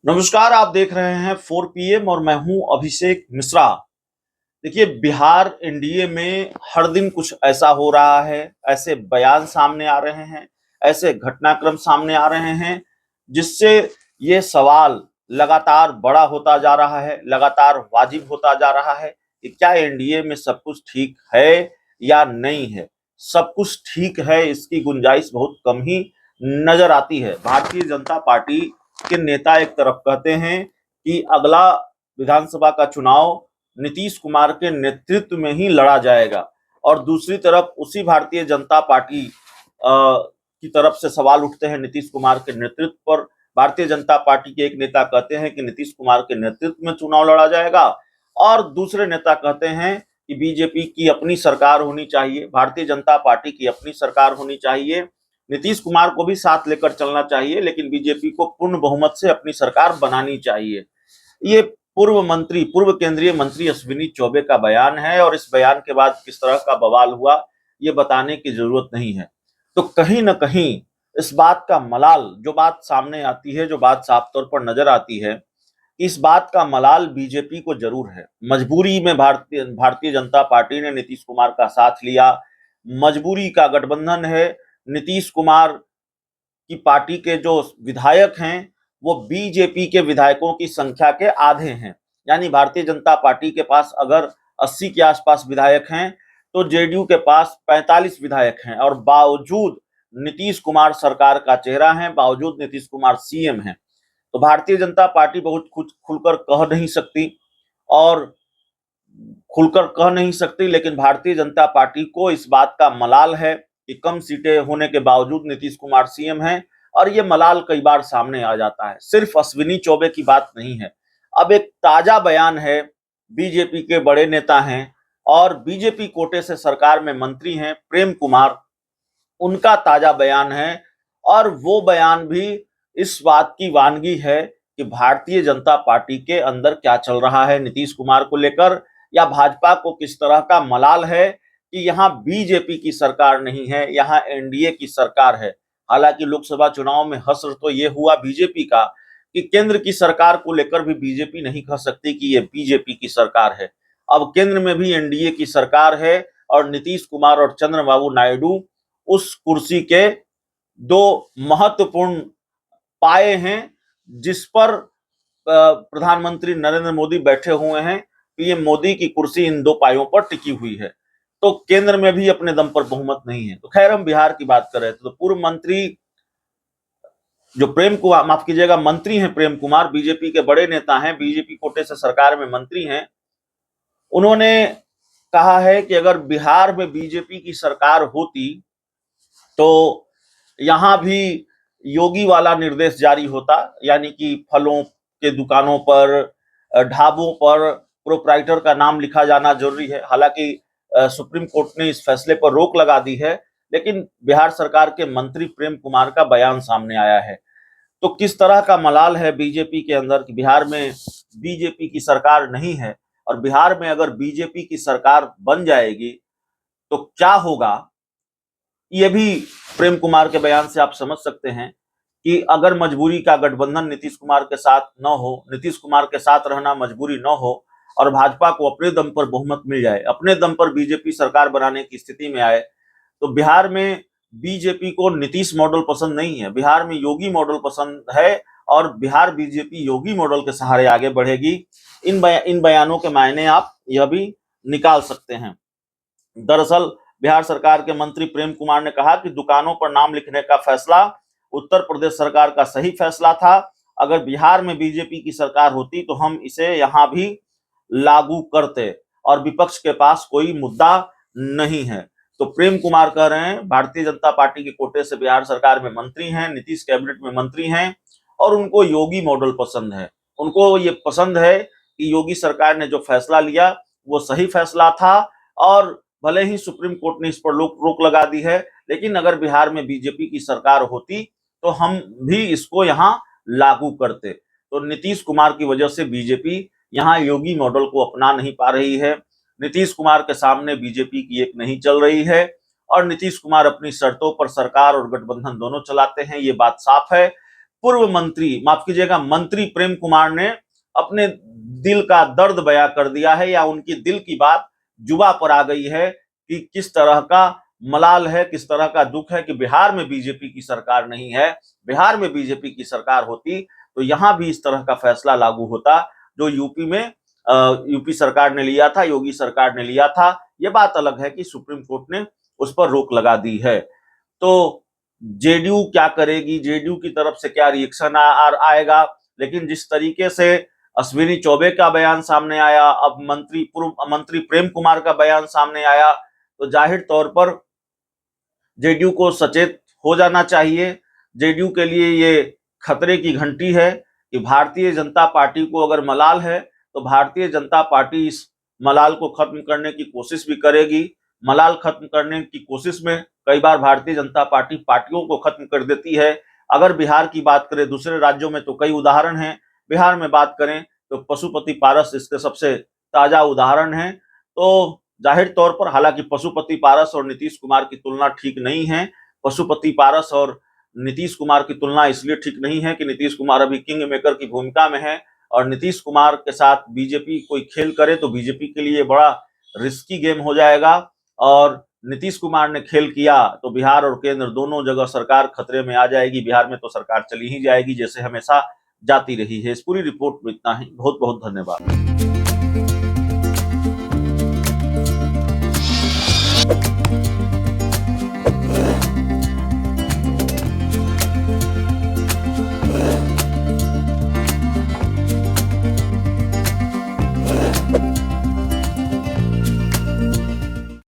नमस्कार, आप देख रहे हैं 4 PM और मैं हूं अभिषेक मिश्रा। देखिए, बिहार एनडीए में हर दिन कुछ ऐसा हो रहा है, ऐसे बयान सामने आ रहे हैं, ऐसे घटनाक्रम सामने आ रहे हैं, जिससे ये सवाल लगातार बड़ा होता जा रहा है, लगातार वाजिब होता जा रहा है कि क्या एनडीए में सब कुछ ठीक है या नहीं है। सब कुछ ठीक है, इसकी गुंजाइश बहुत कम ही नजर आती है। भारतीय जनता पार्टी के नेता एक तरफ कहते हैं कि अगला विधानसभा का चुनाव नीतीश कुमार के नेतृत्व में ही लड़ा जाएगा, और दूसरी तरफ उसी भारतीय जनता पार्टी की तरफ से सवाल उठते हैं नीतीश कुमार के नेतृत्व पर। भारतीय जनता पार्टी के एक नेता कहते हैं कि नीतीश कुमार के नेतृत्व में चुनाव लड़ा जाएगा, और दूसरे नेता कहते हैं कि बीजेपी की अपनी सरकार होनी चाहिए, भारतीय जनता पार्टी की अपनी सरकार होनी चाहिए, नीतीश कुमार को भी साथ लेकर चलना चाहिए, लेकिन बीजेपी को पूर्ण बहुमत से अपनी सरकार बनानी चाहिए। ये पूर्व केंद्रीय मंत्री अश्विनी चौबे का बयान है, और इस बयान के बाद किस तरह का बवाल हुआ ये बताने की जरूरत नहीं है। तो कहीं ना कहीं इस बात का मलाल, जो बात सामने आती है, जो बात साफ तौर पर नजर आती है, इस बात का मलाल बीजेपी को जरूर है। मजबूरी में भारतीय भारतीय जनता पार्टी ने नीतीश कुमार का साथ लिया, मजबूरी का गठबंधन है। नीतीश कुमार की पार्टी के जो विधायक हैं वो बीजेपी के विधायकों की संख्या के आधे हैं। यानी भारतीय जनता पार्टी के पास अगर 80 के आसपास विधायक हैं, तो जेडीयू के पास 45 विधायक हैं, और बावजूद नीतीश कुमार सरकार का चेहरा है, बावजूद नीतीश कुमार सीएम हैं। तो भारतीय जनता पार्टी बहुत कुछ खुलकर कह नहीं सकती, और खुलकर कह नहीं सकती, लेकिन भारतीय जनता पार्टी को इस बात का मलाल है कि कम सीटें होने के बावजूद नीतीश कुमार सीएम हैं, और ये मलाल कई बार सामने आ जाता है। सिर्फ अश्विनी चौबे की बात नहीं है। अब एक ताजा बयान है, बीजेपी के बड़े नेता हैं और बीजेपी कोटे से सरकार में मंत्री हैं प्रेम कुमार, उनका ताजा बयान है, और वो बयान भी इस बात की वानगी है कि भारतीय जनता पार्टी के अंदर क्या चल रहा है नीतीश कुमार को लेकर, या भाजपा को किस तरह का मलाल है कि यहाँ बीजेपी की सरकार नहीं है, यहाँ एनडीए की सरकार है। हालांकि लोकसभा चुनाव में हश्र तो ये हुआ बीजेपी का कि केंद्र की सरकार को लेकर भी बीजेपी नहीं कह सकती कि ये बीजेपी की सरकार है। अब केंद्र में भी एनडीए की सरकार है, और नीतीश कुमार और चंद्रबाबू नायडू उस कुर्सी के दो महत्वपूर्ण पाए हैं, जिस पर प्रधानमंत्री नरेंद्र मोदी बैठे हुए हैं। पीएम मोदी की कुर्सी इन दो पायों पर टिकी हुई है। तो केंद्र में भी अपने दम पर बहुमत नहीं है। तो खैर, हम बिहार की बात कर रहे थे, तो पूर्व मंत्री जो प्रेम कुमार, माफ कीजिएगा, मंत्री हैं प्रेम कुमार, बीजेपी के बड़े नेता हैं, बीजेपी कोटे से सरकार में मंत्री हैं। उन्होंने कहा है कि अगर बिहार में बीजेपी की सरकार होती तो यहां भी योगी वाला निर्देश जारी होता, यानी कि फलों के दुकानों पर, ढाबों पर प्रोप्राइटर का नाम लिखा जाना जरूरी है। हालांकि सुप्रीम कोर्ट ने इस फैसले पर रोक लगा दी है, लेकिन बिहार सरकार के मंत्री प्रेम कुमार का बयान सामने आया है। तो किस तरह का मलाल है बीजेपी के अंदर कि बिहार में बीजेपी की सरकार नहीं है, और बिहार में अगर बीजेपी की सरकार बन जाएगी तो क्या होगा, ये भी प्रेम कुमार के बयान से आप समझ सकते हैं कि अगर मजबूरी का गठबंधन नीतीश कुमार के साथ न हो, नीतीश कुमार के साथ रहना मजबूरी न हो, और भाजपा को अपने दम पर बहुमत मिल जाए, अपने दम पर बीजेपी सरकार बनाने की स्थिति में आए, तो बिहार में बीजेपी को नीतीश मॉडल पसंद नहीं है, बिहार में योगी मॉडल पसंद है, और बिहार बीजेपी योगी मॉडल के सहारे आगे बढ़ेगी। इन बयानों के मायने आप यह भी निकाल सकते हैं। दरअसल बिहार सरकार के मंत्री प्रेम कुमार ने कहा कि दुकानों पर नाम लिखने का फैसला उत्तर प्रदेश सरकार का सही फैसला था। अगर बिहार में बीजेपी की सरकार होती तो हम इसे यहां भी लागू करते, और विपक्ष के पास कोई मुद्दा नहीं है। तो प्रेम कुमार कह रहे हैं भारतीय जनता पार्टी के कोटे से बिहार सरकार में मंत्री हैं, नीतीश कैबिनेट में मंत्री हैं, और उनको योगी मॉडल पसंद है। उनको ये पसंद है कि योगी सरकार ने जो फैसला लिया वो सही फैसला था, और भले ही सुप्रीम कोर्ट ने इस पर रोक लगा दी है, लेकिन अगर बिहार में बीजेपी की सरकार होती तो हम भी इसको यहाँ लागू करते। तो नीतीश कुमार की वजह से बीजेपी यहाँ योगी मॉडल को अपना नहीं पा रही है। नीतीश कुमार के सामने बीजेपी की एक नहीं चल रही है, और नीतीश कुमार अपनी शर्तों पर सरकार और गठबंधन दोनों चलाते हैं, ये बात साफ है। पूर्व मंत्री, माफ कीजिएगा, मंत्री प्रेम कुमार ने अपने दिल का दर्द बयां कर दिया है, या उनकी दिल की बात जुबा पर आ गई है कि किस तरह का मलाल है, किस तरह का दुख है कि बिहार में बीजेपी की सरकार नहीं है। बिहार में बीजेपी की सरकार होती तो यहां भी इस तरह का फैसला लागू होता जो यूपी में यूपी सरकार ने लिया था, योगी सरकार ने लिया था। यह बात अलग है कि सुप्रीम कोर्ट ने उस पर रोक लगा दी है। तो जेडीयू क्या करेगी, जेडीयू की तरफ से क्या रिएक्शन आएगा, लेकिन जिस तरीके से अश्विनी चौबे का बयान सामने आया, अब पूर्व मंत्री प्रेम कुमार का बयान सामने आया, तो जाहिर तौर पर जेडीयू को सचेत हो जाना चाहिए। जेडीयू के लिए ये खतरे की घंटी है कि भारतीय जनता पार्टी को अगर मलाल है तो भारतीय जनता पार्टी इस मलाल को खत्म करने की कोशिश भी करेगी। मलाल खत्म करने की कोशिश में कई बार भारतीय जनता पार्टी पार्टियों को खत्म कर देती है। अगर बिहार की बात करें, दूसरे राज्यों में तो कई उदाहरण हैं, बिहार में बात करें तो पशुपति पारस इसके सबसे ताजा उदाहरण है। तो जाहिर तौर पर, हालांकि पशुपति पारस और नीतीश कुमार की तुलना ठीक नहीं है। पशुपति पारस और नीतीश कुमार की तुलना इसलिए ठीक नहीं है कि नीतीश कुमार अभी किंग मेकर की भूमिका में है, और नीतीश कुमार के साथ बीजेपी कोई खेल करे तो बीजेपी के लिए बड़ा रिस्की गेम हो जाएगा। और नीतीश कुमार ने खेल किया तो बिहार और केंद्र दोनों जगह सरकार खतरे में आ जाएगी। बिहार में तो सरकार चली ही जाएगी जैसे हमेशा जाती रही है। इस पूरी रिपोर्ट में इतना ही। बहुत बहुत धन्यवाद।